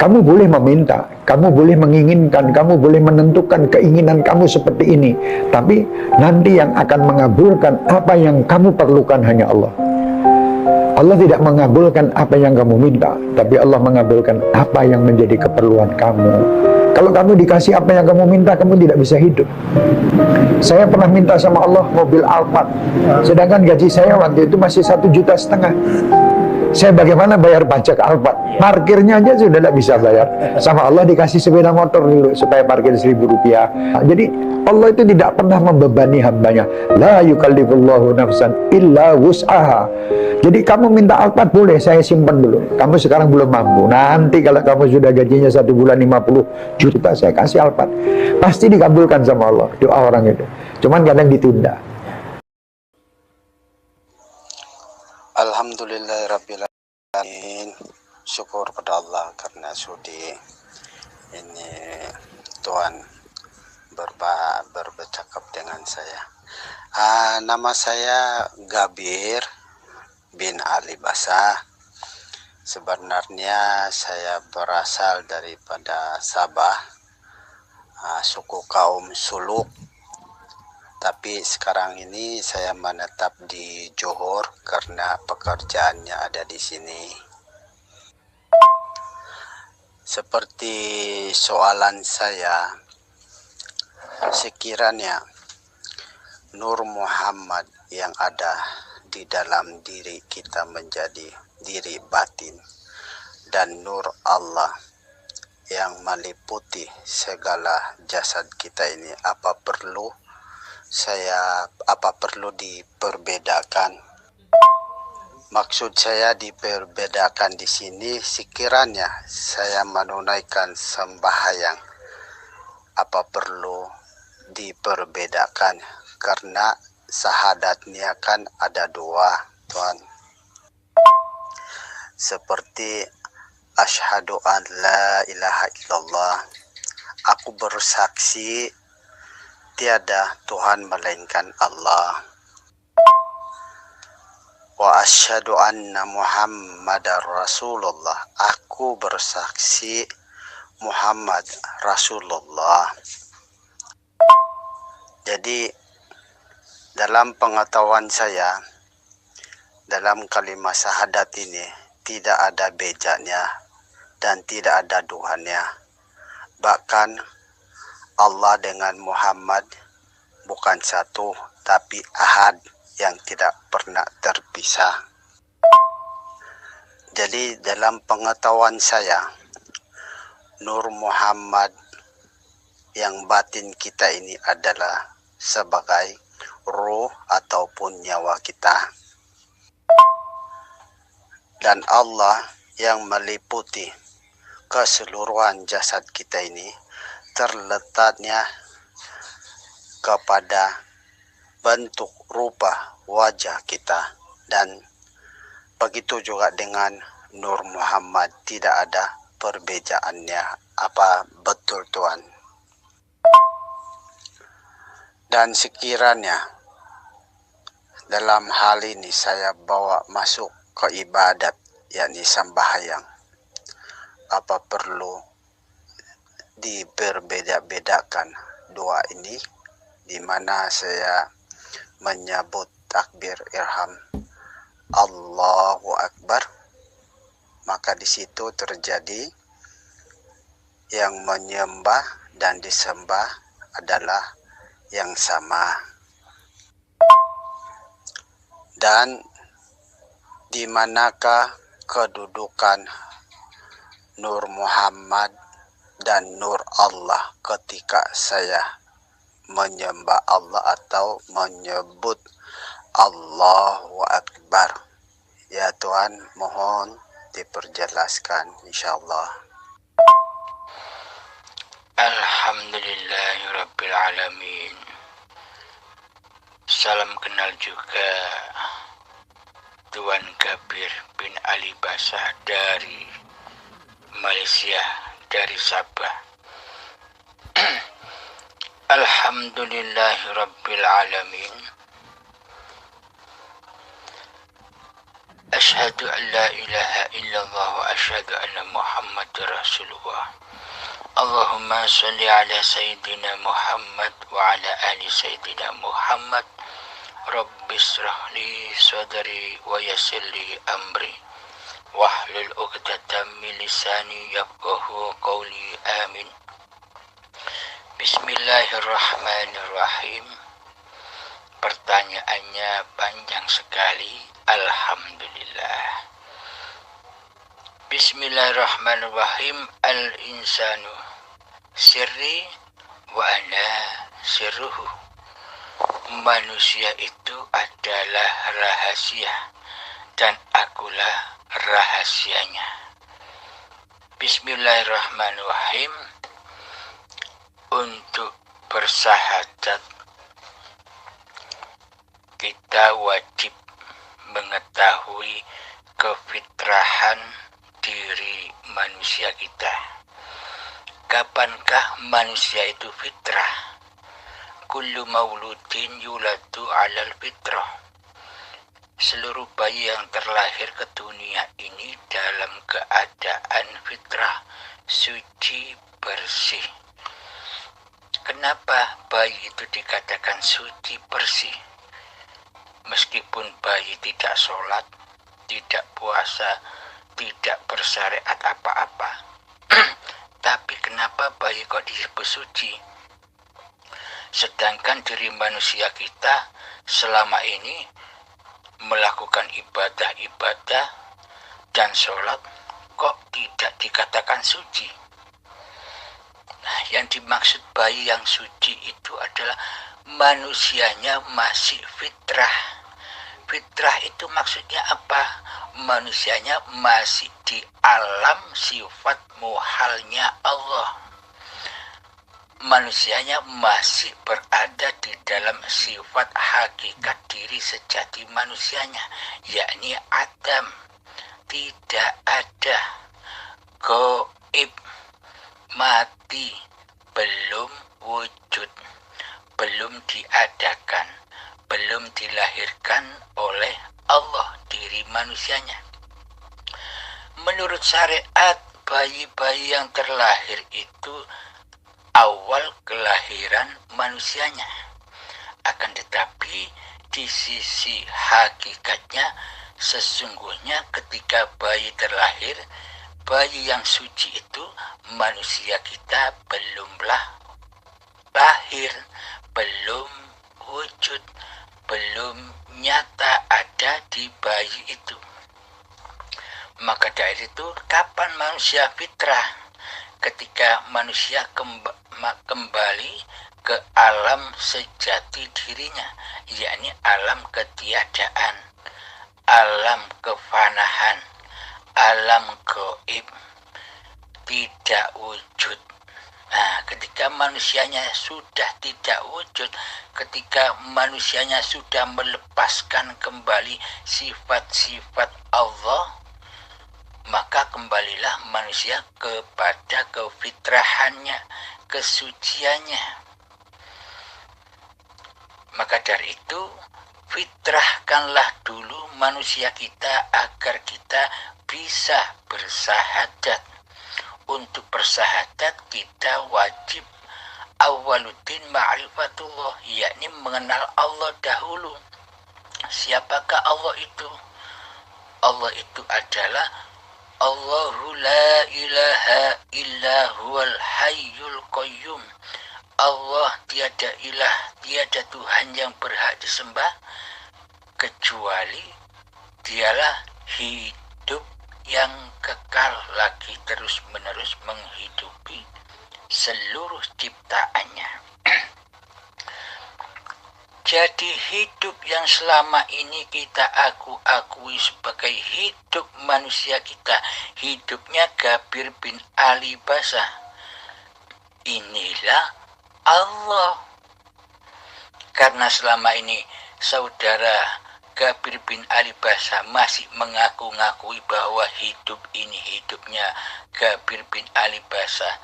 Kamu boleh meminta, kamu boleh menginginkan, kamu boleh menentukan keinginan kamu seperti ini. Tapi nanti yang akan mengabulkan apa yang kamu perlukan hanya Allah. Allah tidak mengabulkan apa yang kamu minta, tapi Allah mengabulkan apa yang menjadi keperluan kamu. Kalau kamu dikasih apa yang kamu minta, kamu tidak bisa hidup. Saya pernah minta sama Allah mobil Alphard, sedangkan gaji saya waktu itu masih 1,5 juta. Saya bagaimana bayar pajak Alphard? Parkirnya aja sudah tidak bisa bayar. Sama Allah dikasih sepeda motor dulu supaya parkir Rp1.000. Jadi Allah itu tidak pernah membebani hambanya. La yukallifullahu nafsan illa wus'aha. Jadi kamu minta Alphard boleh, saya simpan dulu. Kamu sekarang belum mampu. Nanti kalau kamu sudah gajinya 1 bulan 50 juta, saya kasih Alphard. Pasti dikabulkan sama Allah doa orang itu. Cuman kadang ditunda. Alhamdulillahirrabbilalamin. Syukur pada Allah karena sudi ini Tuhan bercakap dengan saya. Nama saya Gabir bin Ali Basah. Sebenarnya saya berasal daripada Sabah, suku kaum Suluk. Tapi sekarang ini saya menetap di Johor karena pekerjaannya ada di sini. Seperti soalan saya, sekiranya Nur Muhammad yang ada di dalam diri kita menjadi diri batin, dan Nur Allah yang meliputi segala jasad kita ini, apa perlu diperbedakan? Maksud saya diperbedakan di sini, sekiranya saya menunaikan sembahyang, apa perlu diperbedakan? Karena syahadatnya kan ada 2, Tuhan. Seperti asyhadu an la ilaha illallah, aku bersaksi tiada Tuhan melainkan Allah. Wa asyhadu anna Muhammadar Rasulullah, aku bersaksi Muhammad Rasulullah. Jadi dalam pengetahuan saya, dalam kalimat syahadat ini tidak ada bejanya dan tidak ada duhannya. Bahkan Allah dengan Muhammad bukan satu, tapi ahad yang tidak pernah terpisah. Jadi dalam pengetahuan saya, Nur Muhammad yang batin kita ini adalah sebagai ruh ataupun nyawa kita. Dan Allah yang meliputi keseluruhan jasad kita ini terletaknya kepada bentuk rupa wajah kita, dan begitu juga dengan Nur Muhammad, tidak ada perbedaannya. Apa betul Tuhan? Dan sekiranya dalam hal ini saya bawa masuk ke ibadat, yakni sembahyang, apa perlu diberbeda-bedakan 2 ini, di mana saya menyebut takbir irham Allahu Akbar, maka di situ terjadi yang menyembah dan disembah adalah yang sama. Dan di manakah kedudukan Nur Muhammad dan Nur Allah ketika saya menyembah Allah atau menyebut Allahu Akbar? Ya Tuhan, mohon diperjelaskan insyaallah. Alhamdulillahirrabbilalamin. Salam kenal juga Tuan Gabir bin Ali Basah dari Malaysia, dari Sabah. Alhamdulillahirrabbilalamin. Asyhadu an la ilaha illallah wa asyhadu anna Muhammadar Rasulullah. Allahumma sholli ala Sayyidina Muhammad wa ala ali Sayyidina Muhammad. Rabbi shrah li sadri wa yassir li amri wahlul 'uqdatam min lisani yafqahu qawli. Amin. Bismillahirrahmanirrahim. Pertanyaannya panjang sekali. Alhamdulillah. Bismillahirrahmanirrahim. Al-insanu sirri wa ana sirruhu. Manusia itu adalah rahasia dan akulah rahasianya. Bismillahirrahmanirrahim. Untuk bersahadat kita wajib mengetahui kefitrahan diri manusia kita. Kapankah manusia itu fitrah? Kullu mauludin yuladu 'alal fitrah. Seluruh bayi yang terlahir ke dunia ini dalam keadaan fitrah, suci, bersih. Kenapa bayi itu dikatakan suci, bersih? Meskipun bayi tidak sholat, tidak puasa, tidak bersyariat apa-apa. Tapi kenapa bayi kok disebut suci? Sedangkan diri manusia kita selama ini melakukan ibadah-ibadah dan sholat kok tidak dikatakan suci. Nah, yang dimaksud bayi yang suci itu adalah manusianya masih fitrah. Fitrah itu maksudnya apa? Manusianya masih di alam sifat muhalnya Allah. Manusianya masih berada di dalam sifat hakikat diri sejati manusianya, yakni Adam. Tidak ada gaib, mati, belum wujud, belum diadakan, belum dilahirkan oleh Allah diri manusianya. Menurut syariat, bayi-bayi yang terlahir itu awal kelahiran manusianya. Akan tetapi di sisi hakikatnya, sesungguhnya ketika bayi terlahir, bayi yang suci itu manusia kita belumlah lahir, belum wujud, belum nyata ada di bayi itu. Maka dari itu, kapan manusia fitrah? Ketika manusia kembali ke alam sejati dirinya, yakni alam ketiadaan, alam kefanahan, alam gaib, tidak wujud. Nah, ketika manusianya sudah tidak wujud, ketika manusianya sudah melepaskan kembali sifat-sifat Allah, maka kembalilah manusia kepada kefitrahannya, kesuciannya. Maka dari itu, fitrahkanlah dulu manusia kita agar kita bisa bersahadat. Untuk bersahadat kita wajib awaluddin ma'rifatullah, yakni mengenal Allah dahulu. Siapakah Allah itu? Allah itu adalah Allahu la ilaha illa huwal hayyul qayyum. Allah tiada ilah, tiada Tuhan yang berhak disembah kecuali Dialah hidup yang kekal lagi terus-menerus menghidupi seluruh ciptaannya. Jadi hidup yang selama ini kita akui sebagai hidup manusia kita, hidupnya Gabir bin Ali Basah, inilah Allah. Karena selama ini saudara Gabir bin Ali Basah masih mengaku-ngakui bahwa hidup ini hidupnya Gabir bin Ali Basah,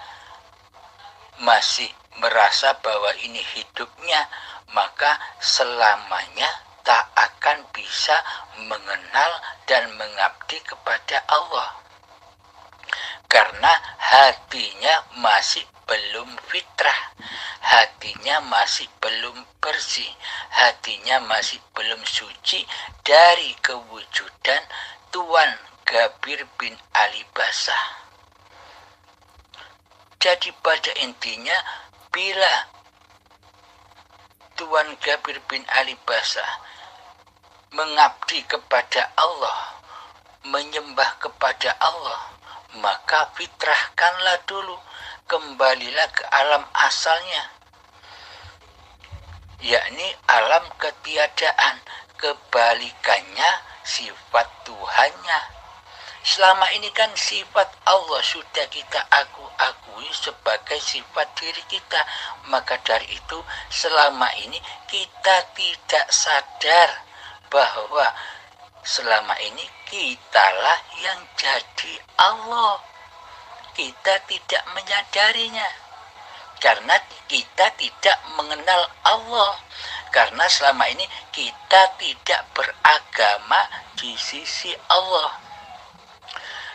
masih merasa bahwa ini hidupnya, maka selamanya kita akan bisa mengenal dan mengabdi kepada Allah. Karena hatinya masih belum fitrah, hatinya masih belum bersih, hatinya masih belum suci dari kewujudan Tuan Gabir bin Ali Basah. Jadi pada intinya, bila Tuan Gabir bin Ali Basah mengabdi kepada Allah, menyembah kepada Allah, maka fitrahkanlah dulu, kembalilah ke alam asalnya, yakni alam ketiadaan, kebalikannya sifat Tuhannya. Selama ini kan sifat Allah sudah kita akui sebagai sifat diri kita. Maka dari itu selama ini kita tidak sadar bahwa selama ini kitalah yang jadi Allah. Kita tidak menyadarinya karena kita tidak mengenal Allah. Karena selama ini kita tidak beragama di sisi Allah.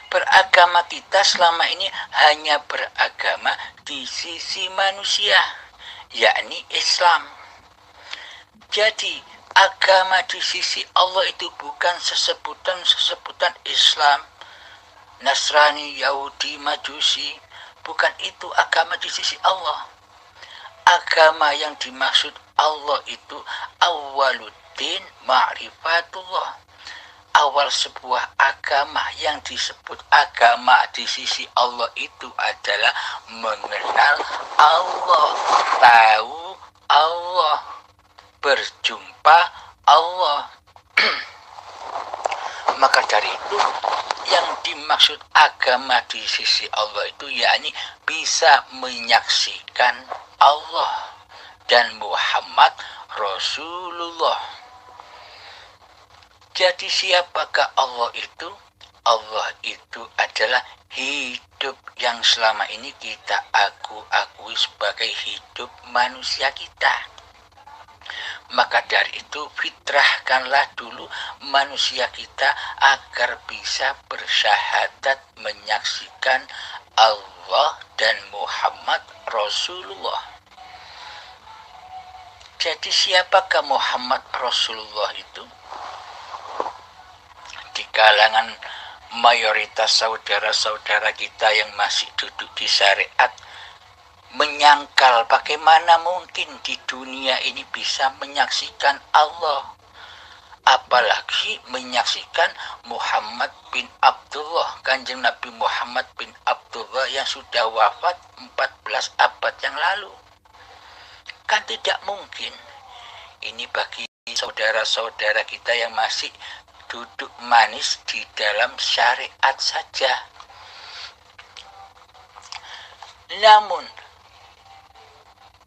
Beragama kita selama ini hanya beragama di sisi manusia, yakni Islam. Jadi agama di sisi Allah itu bukan sesebutan Islam, Nasrani, Yahudi, Majusi. Bukan itu agama di sisi Allah. Agama yang dimaksud Allah itu awaluddin ma'rifatullah. Awal sebuah agama yang disebut agama di sisi Allah itu adalah mengenal Allah, tahu Allah, berjumpa Allah. Maka dari itu yang dimaksud agama di sisi Allah itu yakni bisa menyaksikan Allah dan Muhammad Rasulullah. Jadi siapakah Allah itu? Allah itu adalah hidup yang selama ini kita akui sebagai hidup manusia kita. Maka dari itu fitrahkanlah dulu manusia kita agar bisa bersyahadat menyaksikan Allah dan Muhammad Rasulullah. Jadi siapakah Muhammad Rasulullah itu? Di kalangan mayoritas saudara-saudara kita yang masih duduk di syariat menyangkal bagaimana mungkin di dunia ini bisa menyaksikan Allah, apalagi menyaksikan Muhammad bin Abdullah, Kanjeng Nabi Muhammad bin Abdullah yang sudah wafat 14 abad yang lalu. Kan tidak mungkin. Ini bagi saudara-saudara kita yang masih duduk manis di dalam syariat saja. Namun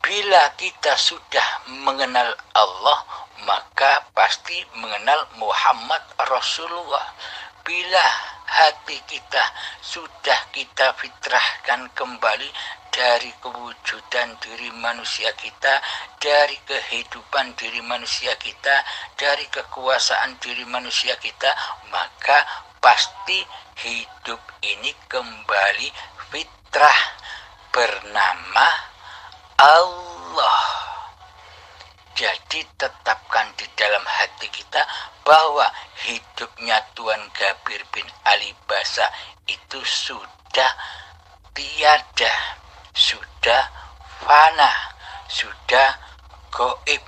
bila kita sudah mengenal Allah, maka pasti mengenal Muhammad Rasulullah. Bila hati kita sudah kita fitrahkan kembali dari kewujudan diri manusia kita, dari kehidupan diri manusia kita, dari kekuasaan diri manusia kita, maka pasti hidup ini kembali fitrah bernama Allah. Jadi tetapkan di dalam hati kita bahwa hidupnya Tuan Gabir bin Ali Basah itu sudah tiada, sudah fana, sudah gaib.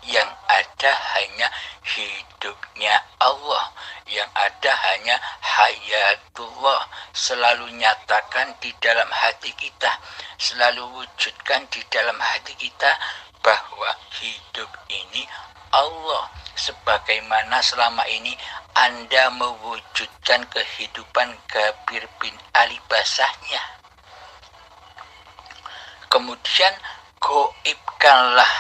Yang ada hanya hidupnya Allah, yang ada hanya hayatullah. Selalu nyatakan di dalam hati kita, selalu wujudkan di dalam hati kita bahwa hidup ini Allah, sebagaimana selama ini Anda mewujudkan kehidupan Gabir bin Ali Basahnya. Kemudian goibkanlah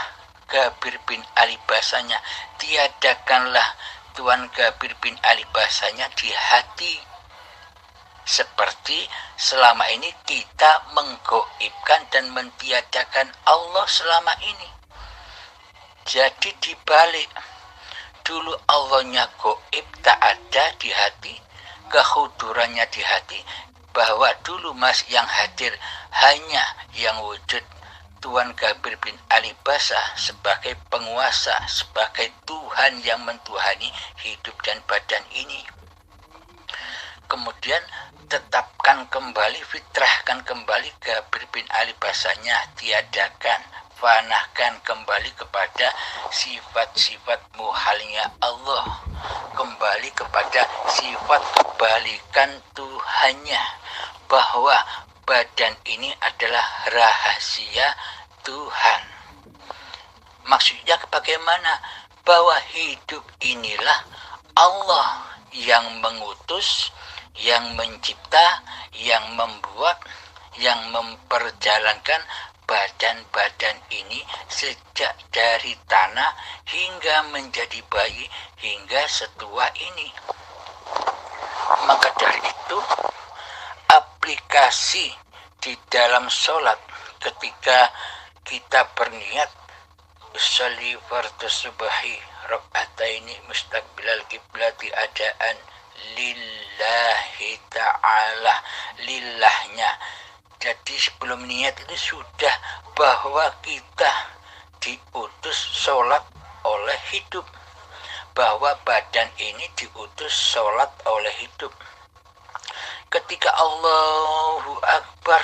Gabir bin Ali Basahnya, tiadakanlah Tuan Gabir bin Ali Basahnya di hati. Seperti selama ini kita menggoibkan dan mentiadakan Allah selama ini. Jadi dibalik, dulu Allahnya gaib, tak ada di hati, kehudurannya di hati, bahwa dulu Mas yang hadir hanya yang wujud Tuan Gabir bin Ali Basah sebagai penguasa, sebagai Tuhan yang mentuhani hidup dan badan ini. Kemudian tetapkan kembali, fitrahkan kembali Gabir bin Ali Basahnya, tiadakan, fanahkan kembali kepada sifat-sifat muhalnya Allah, kembali kepada sifat kebalikan Tuhannya, bahwa badan ini adalah rahasia Tuhan. Maksudnya bagaimana? Bahwa hidup inilah Allah yang mengutus, yang mencipta, yang membuat, yang memperjalankan badan-badan ini sejak dari tanah hingga menjadi bayi, hingga setua ini. Maka dari itu, aplikasi di dalam sholat ketika kita berniat usolli fardhu subhi raka'ataini mustaqbilal kiblati adaan lillahi ta'ala, lillahnya. Jadi sebelum niat itu sudah bahwa kita diutus sholat oleh hidup, bahwa badan ini diutus sholat oleh hidup. Ketika Allahu Akbar,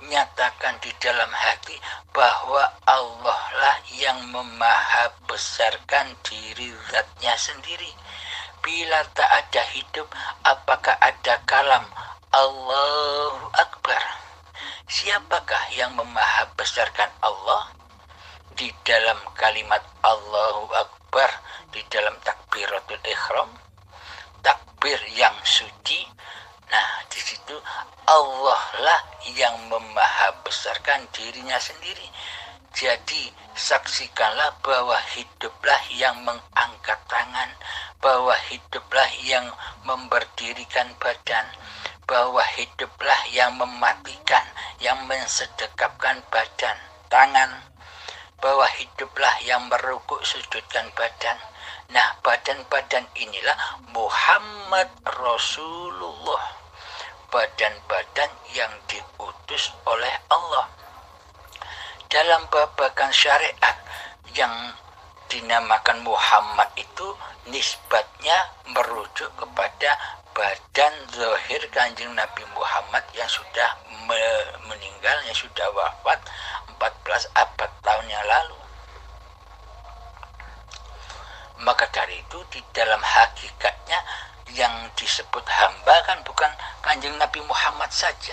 nyatakan di dalam hati bahwa Allah lah yang memahabesarkan diri zatnya sendiri. Bila tak ada hidup, apakah ada kalam Allahu Akbar? Siapakah yang memahabesarkan Allah? Di dalam kalimat Allahu Akbar, di dalam takbiratul ihram, takbir yang suci. Nah, di situ Allah lah yang memahabesarkan dirinya sendiri. Jadi saksikanlah bahwa hiduplah yang mengangkat tangan, bahwa hiduplah yang memberdirikan badan, bahwa hiduplah yang mematikan, yang mensedekapkan badan, tangan, bahwa hiduplah yang merukuk sujudkan badan. Nah, badan-badan inilah Muhammad Rasulullah, badan-badan yang diutus oleh Allah. Dalam babakan syariat yang dinamakan Muhammad itu nisbatnya merujuk kepada badan zahir Kanjeng Nabi Muhammad yang sudah meninggal, yang sudah wafat 14 abad tahun yang lalu. Maka dari itu di dalam hakikatnya yang disebut hamba kan bukan Kanjeng Nabi Muhammad saja.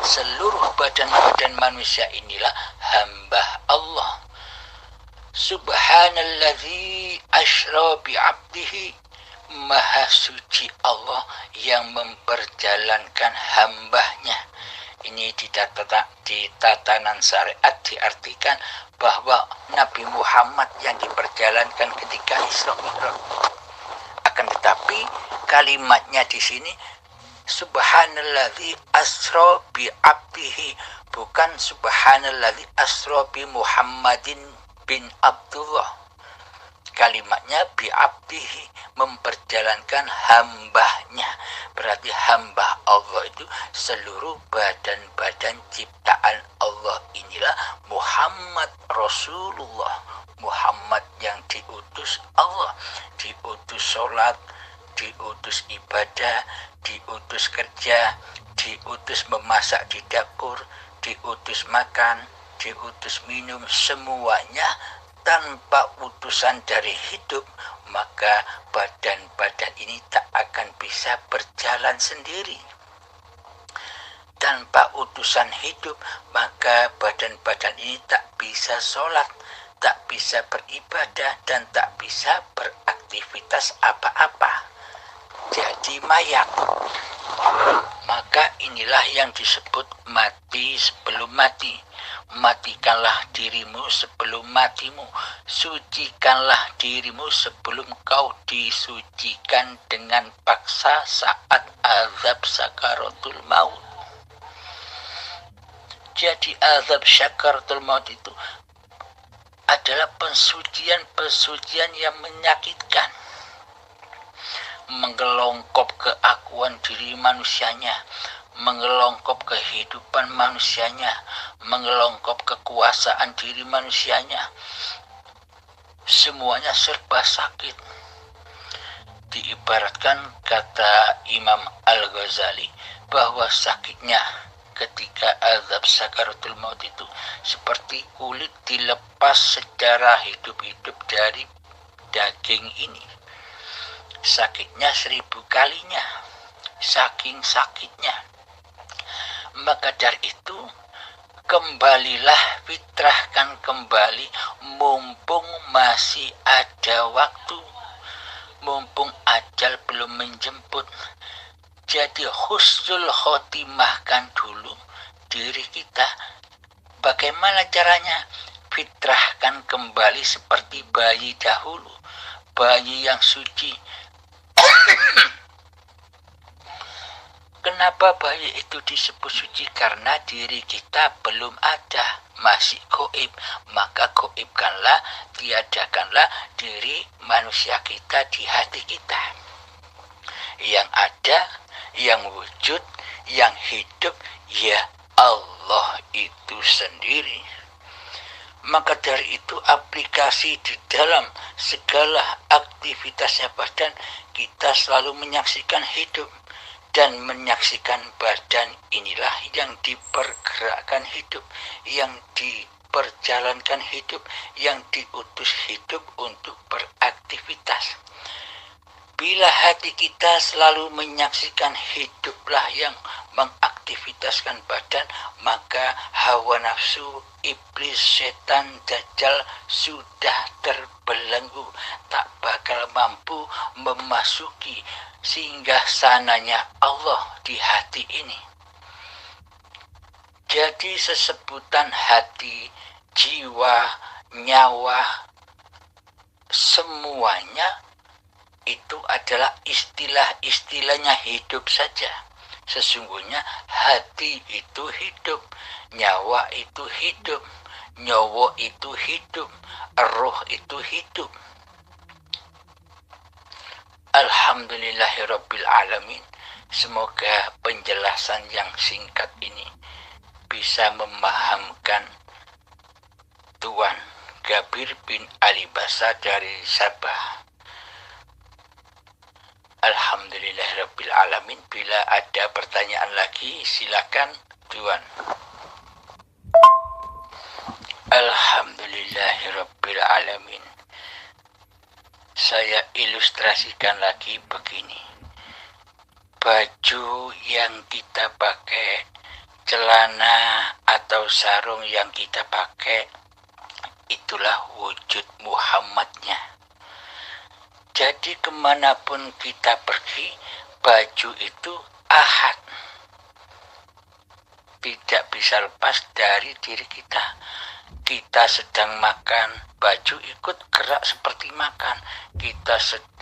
Seluruh badan-badan manusia inilah hamba Allah. Subhanalladzi asra bi'abdihi, maha suci Allah yang memperjalankan hambanya. Ini di tatanan syariat diartikan bahwa Nabi Muhammad yang diperjalankan ketika Isra Mi'raj. Akan tetapi kalimatnya di sini Subhanalladzi asra bi abdihi, bukan Subhanalladzi asra bi Muhammadin bin Abdullah. Kalimatnya bi abdihi, memperjalankan hambanya. Berarti hamba Allah itu seluruh badan-badan ciptaan Allah inilah Muhammad Rasulullah, Muhammad yang diutus Allah, diutus sholat, diutus ibadah, diutus kerja, diutus memasak di dapur, diutus makan, diutus minum, semuanya tanpa utusan dari hidup, maka badan-badan ini tak akan bisa berjalan sendiri. Tanpa utusan hidup, maka badan-badan ini tak bisa sholat, tak bisa beribadah, dan tak bisa beraktivitas apa-apa. Jadi mayat. Maka inilah yang disebut mati sebelum mati. Matikanlah dirimu sebelum matimu. Sucikanlah dirimu sebelum kau disucikan dengan paksa saat azab sakaratul maut. Jadi azab sakaratul maut itu adalah pensucian-pensucian yang menyakitkan. menggelongkop keakuan diri manusianya, menggelongkop kehidupan manusianya, menggelongkop kekuasaan diri manusianya. Semuanya serba sakit. Diibaratkan kata Imam Al-Ghazali bahwa sakitnya ketika azab sakaratul maut itu seperti kulit dilepas secara hidup-hidup dari daging ini. Sakitnya 1000 kalinya, saking sakitnya. Maka dari itu kembalilah, fitrahkan kembali mumpung masih ada waktu, mumpung ajal belum menjemput. Jadi husnul khotimahkan dulu diri kita. Bagaimana caranya? Fitrahkan kembali seperti bayi dahulu, bayi yang suci. Kenapa bayi itu disebut suci? Karena diri kita belum ada, masih goib. Maka goibkanlah, tiadakanlah diri manusia kita di hati kita. Yang ada, yang wujud, yang hidup, ya Allah itu sendiri. Maka dari itu aplikasi di dalam segala aktivitasnya badan, kita selalu menyaksikan hidup. Dan menyaksikan badan inilah yang dipergerakkan hidup, yang diperjalankan hidup, yang diutus hidup untuk beraktivitas. Bila hati kita selalu menyaksikan hiduplah yang mengaktivitaskan badan, maka hawa nafsu, iblis, setan, dajjal sudah terbelenggu, tak bakal mampu memasuki singgah sananya Allah di hati ini. Jadi sesebutan hati, jiwa, nyawa, semuanya itu adalah istilah-istilahnya hidup saja. Sesungguhnya hati itu hidup, nyawa itu hidup, nyawa itu hidup, roh itu hidup. Alhamdulillahirabbil alamin. Semoga penjelasan yang singkat ini bisa memahamkan Tuan Gabir bin Ali Basa dari Sabah. Alhamdulillahirabbil alamin. Bila ada pertanyaan lagi silakan Tuan. Alhamdulillahirabbil alamin. Saya ilustrasikan lagi begini. Baju yang kita pakai, celana atau sarung yang kita pakai, itulah wujud Muhammadnya. Jadi kemanapun kita pergi, baju itu ahad. Tidak bisa lepas dari diri kita. Kita sedang makan, baju ikut gerak seperti makan. Kita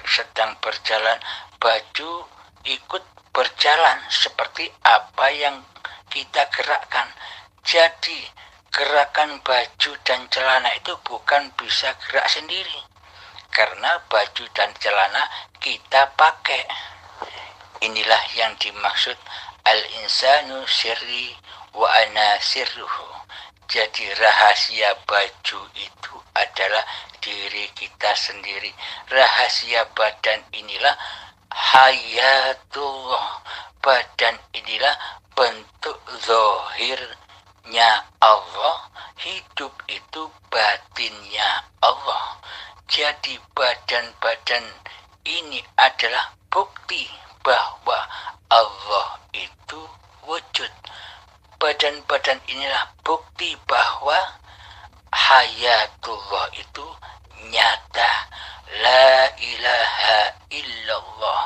sedang berjalan, baju ikut berjalan seperti apa yang kita gerakkan. Jadi gerakan baju dan celana itu bukan bisa gerak sendiri, karena baju dan celana kita pakai. Inilah yang dimaksud al-insanu sirri wa ana sirruhu. Jadi rahasia baju itu adalah diri kita sendiri. Rahasia badan inilah hayatullah. Badan inilah bentuk zahirnya Allah. Hidup itu batinnya Allah. Jadi badan-badan ini adalah bukti bahwa Allah itu wujud. Badan-badan inilah bukti bahwa hayatullah itu nyata. La ilaha illallah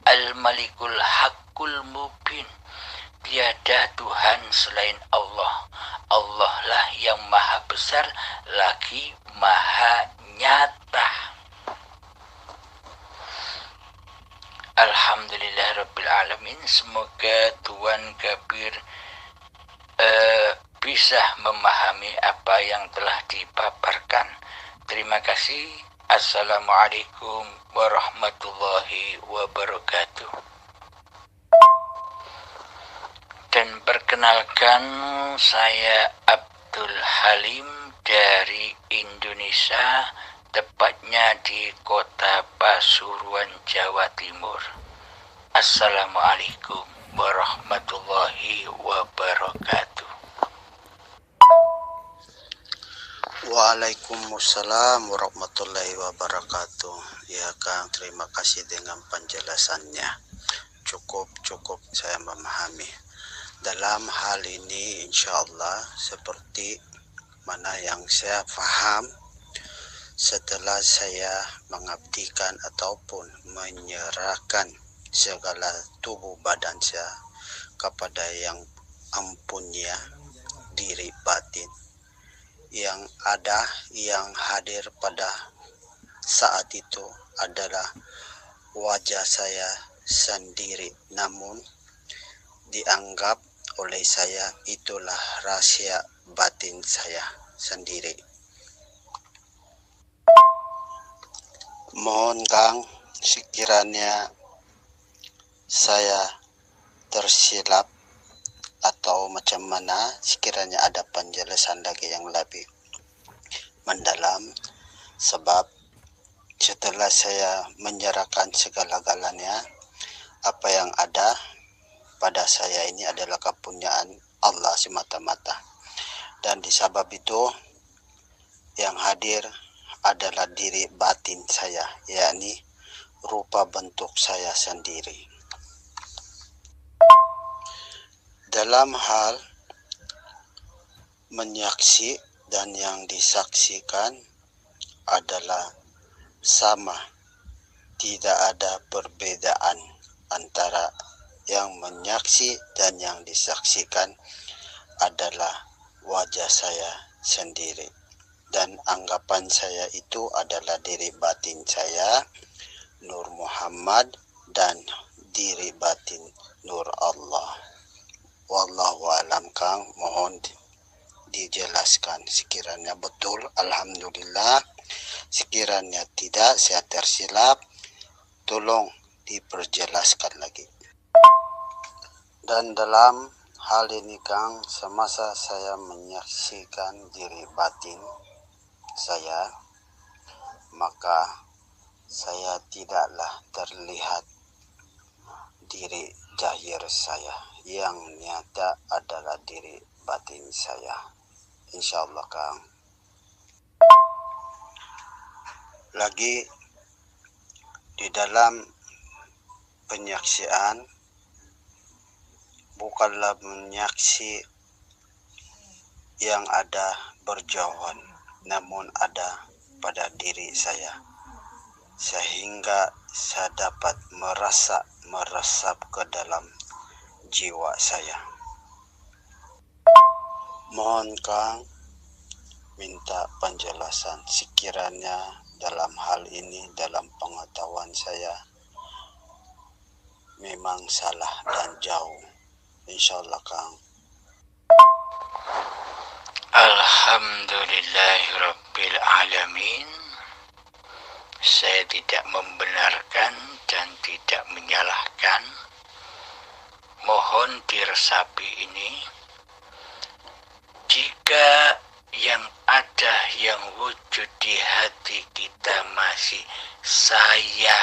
al-malikul haqqul mubin. Tiada Tuhan selain Allah. Allah lah yang maha besar lagi maha nyata. Alhamdulillahirabbil alamin. Semoga Tuan Gabir bisa memahami apa yang telah dipaparkan. Terima kasih. Assalamualaikum warahmatullahi wabarakatuh. Dan perkenalkan, saya Abdul Halim dari Indonesia, tepatnya di kota Pasuruan, Jawa Timur. Assalamualaikum warahmatullahi wabarakatuh. Waalaikumsalam warahmatullahi wabarakatuh. Ya Kang, terima kasih dengan penjelasannya. Cukup saya memahami. Dalam hal ini insya Allah seperti mana yang saya paham, setelah saya mengabdikan ataupun menyerahkan segala tubuh badan saya kepada yang ampunnya diri batin, yang ada, yang hadir pada saat itu adalah wajah saya sendiri, namun dianggap oleh saya itulah rahasia batin saya sendiri. Mohon Kang, sekiranya saya tersilap atau macam mana, sekiranya ada penjelasan lagi yang lebih mendalam, sebab setelah saya menyerahkan segala-galanya, apa yang ada pada saya ini adalah kepunyaan Allah semata-mata, dan disebab itu yang hadir adalah diri batin saya, yakni rupa bentuk saya sendiri. Dalam hal menyaksi dan yang disaksikan adalah sama, tidak ada perbedaan antara yang menyaksi dan yang disaksikan adalah wajah saya sendiri, dan anggapan saya itu adalah diri batin saya, Nur Muhammad, dan diri batin Nur Allah. Wallahu alam Kang, mohon dijelaskan sekiranya betul. Alhamdulillah. Sekiranya tidak, saya tersilap, tolong diperjelaskan lagi. Dan dalam hal ini Kang, semasa saya menyaksikan diri batin saya, maka saya tidaklah terlihat diri zahir saya, yang nyata adalah diri batin saya. Insya Allah Kang. Lagi di dalam penyaksian, bukanlah menyaksi yang ada berjauhan, namun ada pada diri saya, sehingga saya dapat meresap ke dalam jiwa saya. Mohon Kang, minta penjelasan sekiranya dalam hal ini, dalam pengetahuan saya memang salah dan jauh. Insyaallah Kang. Alhamdulillahirabbil alamin. Saya tidak membenarkan dan tidak menyalahkan. Mohon diresapi ini. Jika yang ada, yang wujud di hati kita masih sayanya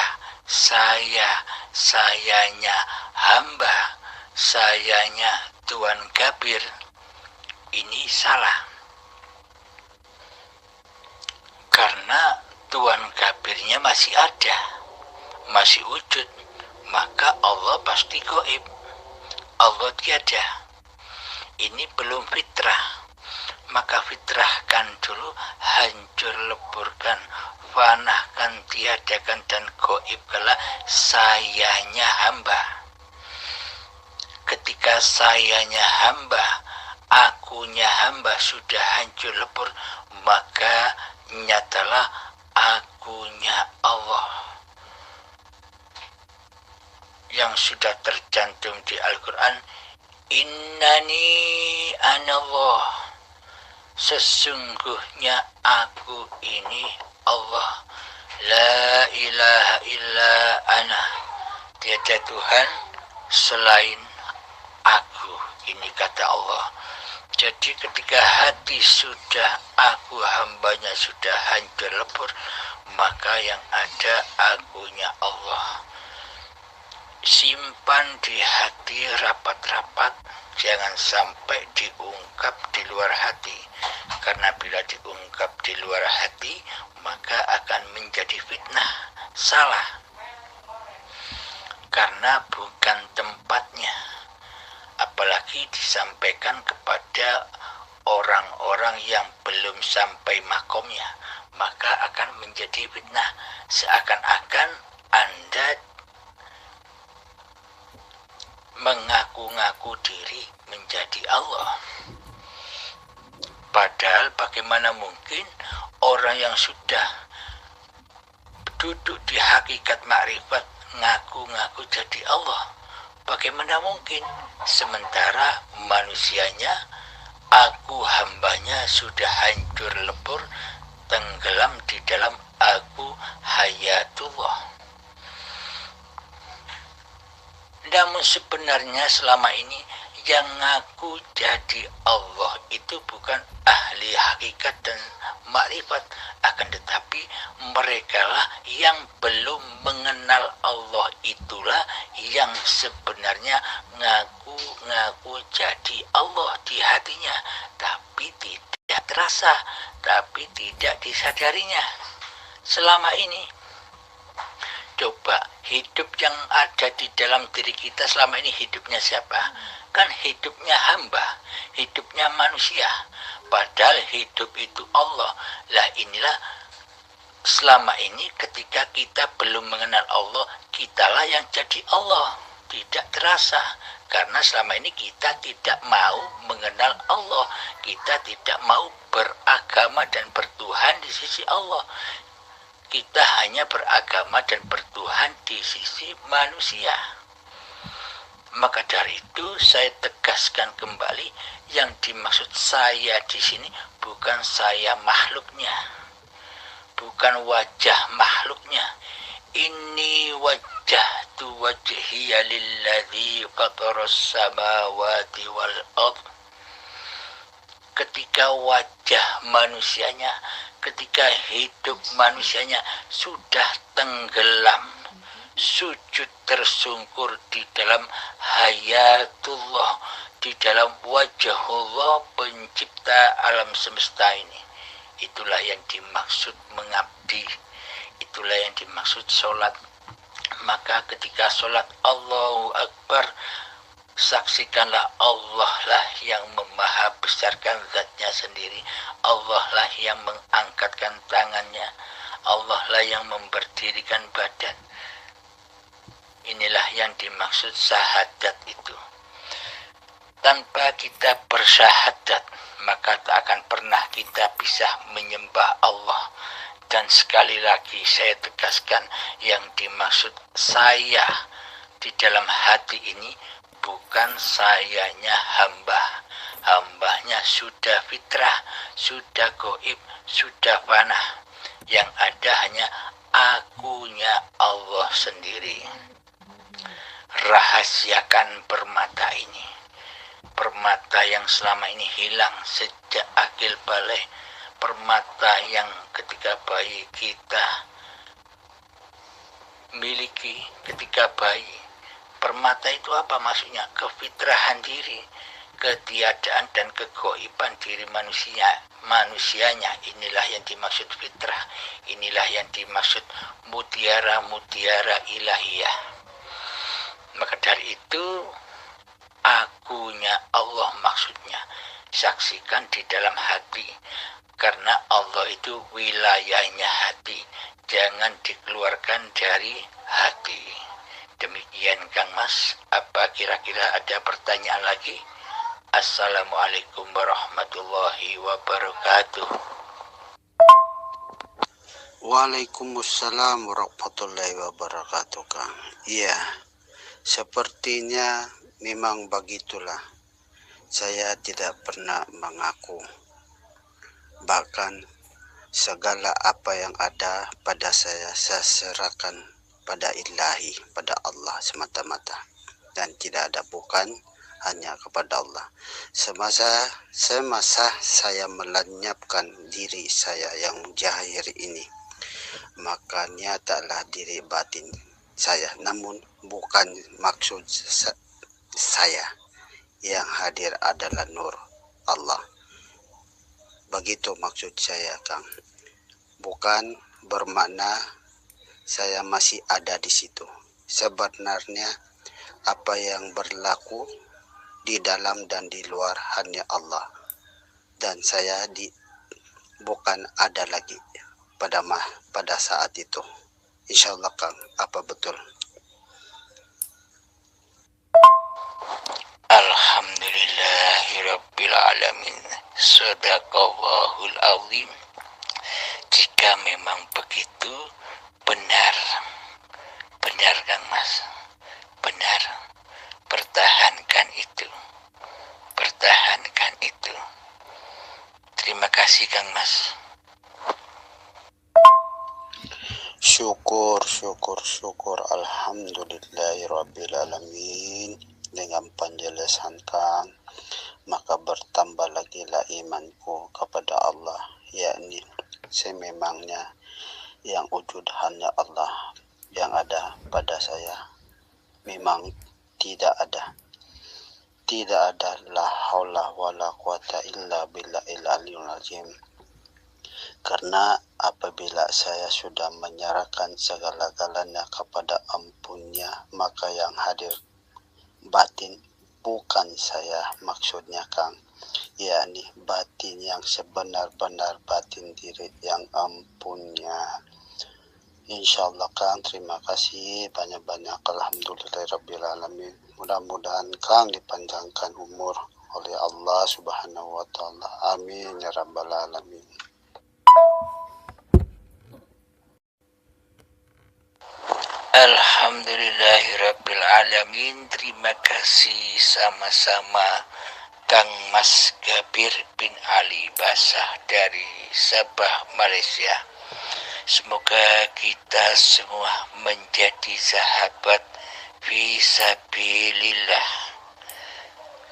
hamba, sayanya Tuan Kabir, ini salah. Karena Tuan Kabirnya masih ada, masih wujud, maka Allah pasti gaib. Allah tiada. Ini belum fitrah. Maka fitrahkan dulu, hancur leburkan, fanahkan, tiadakan, dan gaibkanlah sayanya hamba. Ketika sayanya hamba, akunya hamba sudah hancur lebur, maka nyatalah akunya Allah yang sudah tercantum di Al-Quran. Innani anallah, sesungguhnya aku ini Allah. La ilaha illa ana, tiada Tuhan selain aku. Ini kata Allah. Jadi ketika hati sudah aku hambanya sudah hancur lebur, maka yang ada akunya Allah. Simpan di hati rapat-rapat, jangan sampai diungkap di luar hati. Karena bila diungkap di luar hati, maka akan menjadi fitnah, salah. Karena bukan tempatnya. Apalagi disampaikan kepada orang-orang yang belum sampai makomnya, maka akan menjadi fitnah. Seakan-akan Anda mengaku-ngaku diri menjadi Allah. Padahal bagaimana mungkin orang yang sudah duduk di hakikat makrifat ngaku-ngaku jadi Allah? Bagaimana mungkin? Sementara manusianya, aku hambanya sudah hancur lebur, tenggelam di dalam aku hayatullah. Namun sebenarnya selama ini yang ngaku jadi Allah itu bukan ahli hakikat dan makrifat, akan tetapi merekalah yang belum mengenal Allah, itulah yang sebenarnya ngaku-ngaku jadi Allah di hatinya, tapi tidak terasa, tapi tidak disadarinya. Selama ini coba hidup yang ada di dalam diri kita selama ini hidupnya siapa? Kan hidupnya hamba, hidupnya manusia. Padahal hidup itu Allah. Lah inilah selama ini ketika kita belum mengenal Allah, kitalah yang jadi Allah. Tidak terasa. Karena selama ini kita tidak mau mengenal Allah. Kita tidak mau beragama dan bertuhan di sisi Allah. Kita hanya beragama dan bertuhan di sisi manusia. Maka dari itu saya tegaskan kembali, yang dimaksud saya di sini bukan saya makhluknya, bukan wajah makhluknya. Ini wajjahtu wajhiya lilladzi fataras samawati wal ardh. Ketika wajah manusianya, ketika hidup manusianya sudah tenggelam, sujud tersungkur di dalam hayatullah, di dalam wajahullah pencipta alam semesta ini. Itulah yang dimaksud mengabdi, itulah yang dimaksud sholat. Maka ketika sholat Allahu Akbar, saksikanlah Allah lah yang memahabesarkan zatnya sendiri. Allah lah yang mengangkatkan tangannya. Allah lah yang memberdirikan badan. Inilah yang dimaksud syahadat itu. Tanpa kita bersyahadat, maka tak akan pernah kita bisa menyembah Allah. Dan sekali lagi saya tegaskan, yang dimaksud saya di dalam hati ini bukan sayanya hamba. Hambanya sudah fitrah, sudah goib, sudah fana. Yang ada hanya akunya Allah sendiri. Rahasiakan permata ini. Permata yang selama ini hilang sejak akil balik. Permata yang ketika bayi kita miliki ketika bayi. Permata itu apa maksudnya? Kefitrahan diri, ketiadaan dan kegoiban diri manusianya. Inilah yang dimaksud fitrah. Inilah yang dimaksud mutiara-mutiara ilahiyah. Maka dari itu akunya Allah maksudnya. Saksikan di dalam hati. Karena Allah itu wilayahnya hati. Jangan dikeluarkan dari hati. Demikian Kang Mas. Apa kira-kira ada pertanyaan lagi? Assalamualaikum warahmatullahi wabarakatuh. Waalaikumsalam warahmatullahi wabarakatuh, Kang. Iya, sepertinya memang begitulah. Saya tidak pernah mengaku. Bahkan segala apa yang ada pada saya serahkan pada ilahi, pada Allah semata-mata, dan tidak ada bukan hanya kepada Allah. Semasa saya melenyapkan diri saya yang jahir ini, maka nyatalah diri batin saya, namun bukan maksud saya yang hadir adalah nur Allah. Begitu maksud saya, Kang. Bukan bermakna saya masih ada di situ. Sebenarnya apa yang berlaku di dalam dan di luar hanya Allah, dan saya bukan ada lagi pada saat itu. Insya Allah, Kang, apa betul? Alhamdulillahirabbil alamin. Shadaqallahul azim. Jika memang begitu, benar Kang Mas, benar. Pertahankan itu. Terima kasih Kang Mas. Syukur. Alhamdulillahirabbil alamin. Dengan penjelasan Kang, maka bertambah lagi lah imanku kepada Allah, yakni sememangnya yang wujud hanya Allah, yang ada pada saya memang tidak ada la haula wala quwata illa billahil aliyul azim. Karena apabila saya sudah menyerahkan segala-galanya kepada ampunnya, maka yang hadir batin bukan saya maksudnya, Kang, yakni batin yang sebenar-benar batin diri yang ampunnya. Insyaallah, Kang, terima kasih banyak-banyak. Alhamdulillahirabbil alamin. Mudah-mudahan Kang dipanjangkan umur oleh Allah Subhanahu wa taala. Amin ya rabbal alamin. Alhamdulillahirabbil alamin. Terima kasih sama-sama Kang Mas Gabir bin Ali Basah dari Sabah, Malaysia. Semoga kita semua menjadi sahabat fisabilillah,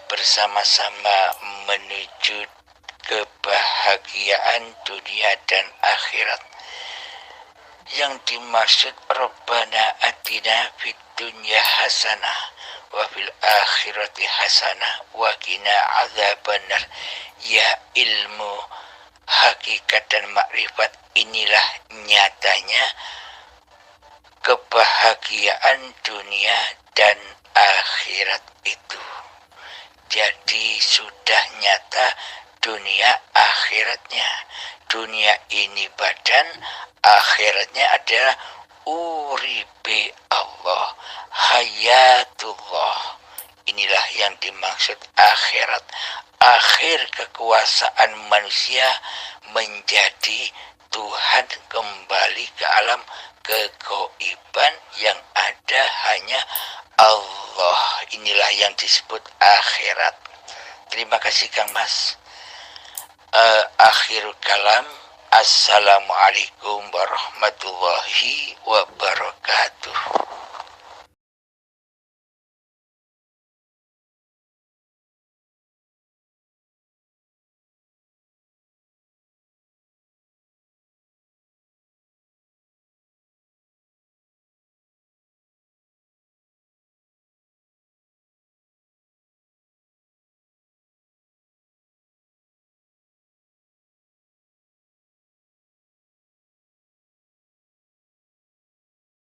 bersama-sama menuju kebahagiaan dunia dan akhirat. Yang dimaksud Rabbana atina fid dunya hasanah wa fil akhirati hasanah wa qina adzabannar. Ya ilmu hakikat dan makrifat, inilah nyatanya kebahagiaan dunia dan akhirat itu. Jadi sudah nyata dunia akhiratnya. Dunia ini badan, akhiratnya adalah uribi Allah, hayatullah. Inilah yang dimaksud akhirat. Akhir kekuasaan manusia menjadi Tuhan kembali ke alam kegoiban yang ada hanya Allah. Inilah yang disebut akhirat. Terima kasih Kang Mas. Akhirul kalam. Assalamualaikum warahmatullahi wabarakatuh.